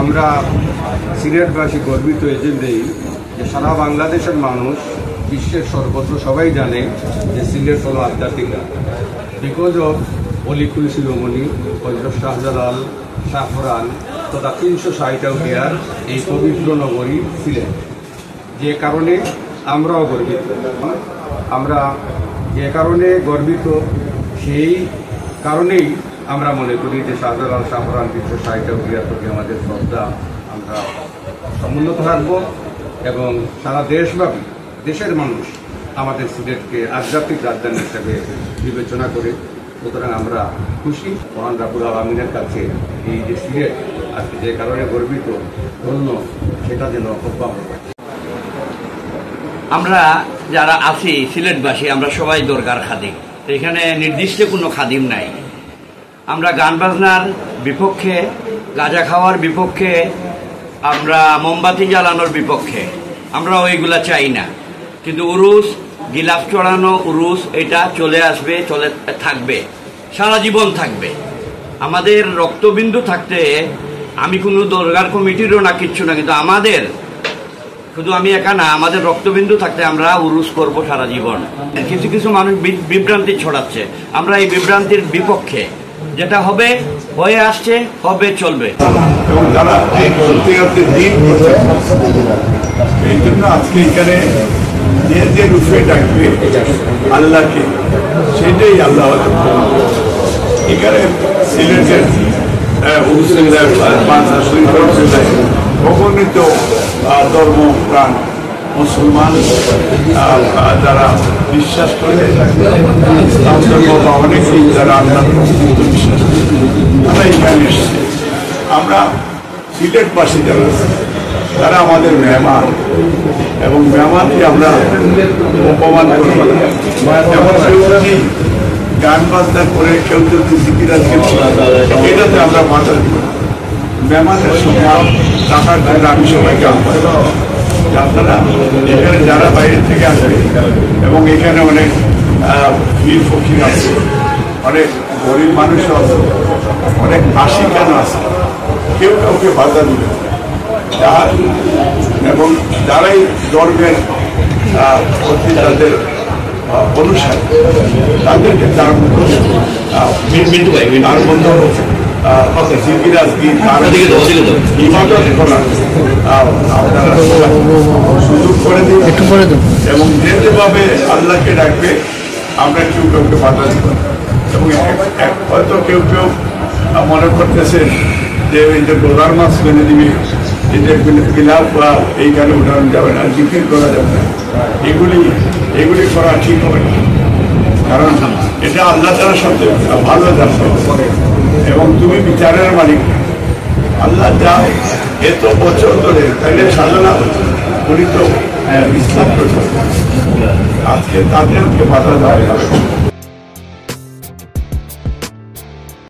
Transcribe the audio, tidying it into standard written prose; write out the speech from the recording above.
আমরা সিলেটবাসী গর্বিত এজন্যই যে সারা বাংলাদেশের মানুষ, বিশ্বের সর্বত্র সবাই জানে যে সিলেট হল আধ্যাত্মিক রাজ্য। বিকজ অফ অলিকুল শিরোমণি হযরত শাহজালাল, শাহফরান তথা 360 আউলিয়ার এই পবিত্র নগরী সিলেট, যে কারণে আমরাও গর্বিত। আমরা যে কারণে গর্বিত সেই কারণেই আমরা মনে করি যে শাহজালাল, শাহফরান 360 আউলিয়ার প্রতি আমাদের শ্রদ্ধা আমরা সমুন্নত থাকবো এবং সারা দেশব্যাপী দেশের মানুষ আমাদের সিলেটকে আধ্যাত্মিক রাজধানী হিসেবে বিবেচনা করে। সুতরাং আমরা খুশি মহান রাব্বুল আলামিনের কাছে এই যে সিলেট আজকে যে কারণে গর্বিত, ধন্য, সেটা যেন অব্যাহত থাকে। আমরা যারা আছি সিলেটবাসী, আমরা সবাই দরগার খাদিম। এখানে নির্দিষ্ট কোনো খাদিম নাই। আমরা গান বাজনার বিপক্ষে, গাঁজা খাওয়ার বিপক্ষে, আমরা মোমবাতি জ্বালানোর বিপক্ষে, আমরা ওইগুলা চাই না। কিন্তু উরুস, গিলাফ চড়ানো উরুস, এটা চলে আসবে, চলে থাকবে, সারা জীবন থাকবে। আমাদের রক্তবিন্দু থাকতে, আমি কোনো দরগার কমিটিরও না, কিচ্ছু না, কিন্তু আমাদের, শুধু আমি একা না, আমাদের রক্তবিন্দু থাকতে আমরা উরুস করব সারা জীবন। কিছু কিছু মানুষ বিভ্রান্তি ছড়াচ্ছে, আমরা এই বিভ্রান্তির বিপক্ষে। যেটা হবে হয়ে আসছে, হবে, চলবে। এবং তারা সত্যিকারের দিন এই জন্য আজকে এখানে যে রূপে ডাকবে আল্লাহকে, সেটাই আল্লাহ। এখানে সিলেটের অগণিত ধর্ম প্রাণ মুসলমান যারা বিশ্বাস করে, অনেকেই যারা আল্লাহ বিশ্বাস করে, আমরা এখানে এসেছি। আমরা সিলেটবাসী যারা, তারা আমাদের মেহমান, এবং মেহমানকে আমরা অপমান করব না। এবং কেউ যদি গান বাজনা করে, কেউ যদি জিকিরাজকে, এটাতে আমরা মাথা দিব। মেহমানের সম্মান রাখার জন্য আমি সবাইকে আহ্বান করব, আপনারা এখানে যারা বাইরে থেকে আসবে, এবং এখানে অনেক বীর ফকির আছে, অনেক গরিব মানুষও আছে, অনেক আশিকান আছে, কেউ কাউকে বাধা দিবে এবং যারাই ধর্মের প্রতি তাদের অনুসারী, তাদেরকে তার মধ্যে সুযোগ করে দিই এবং যেভাবে আল্লাহকে ডাকবে আমরা কেউ কাউকে বাধা দিব। এবং হয়তো কেউ কেউ মনে করতেছেন যে এই যে ডলার মাছ মেনে দিবে, এটা গিলাফ বা এইখানে উঠানো যাবে না, জিকির করা যাবে না, এগুলি করা ঠিক হবে না। কারণ এটা আল্লাহ তাআলা সবচেয়ে ভালো জানতে, এবং তুমি বিচারের মালিক। আল্লাহ যা এত বছর ধরে, তাইলে সাধনা উনি তো ইসলাম করতে, আজকে তাদেরকে বাধা দেওয়া যাবে।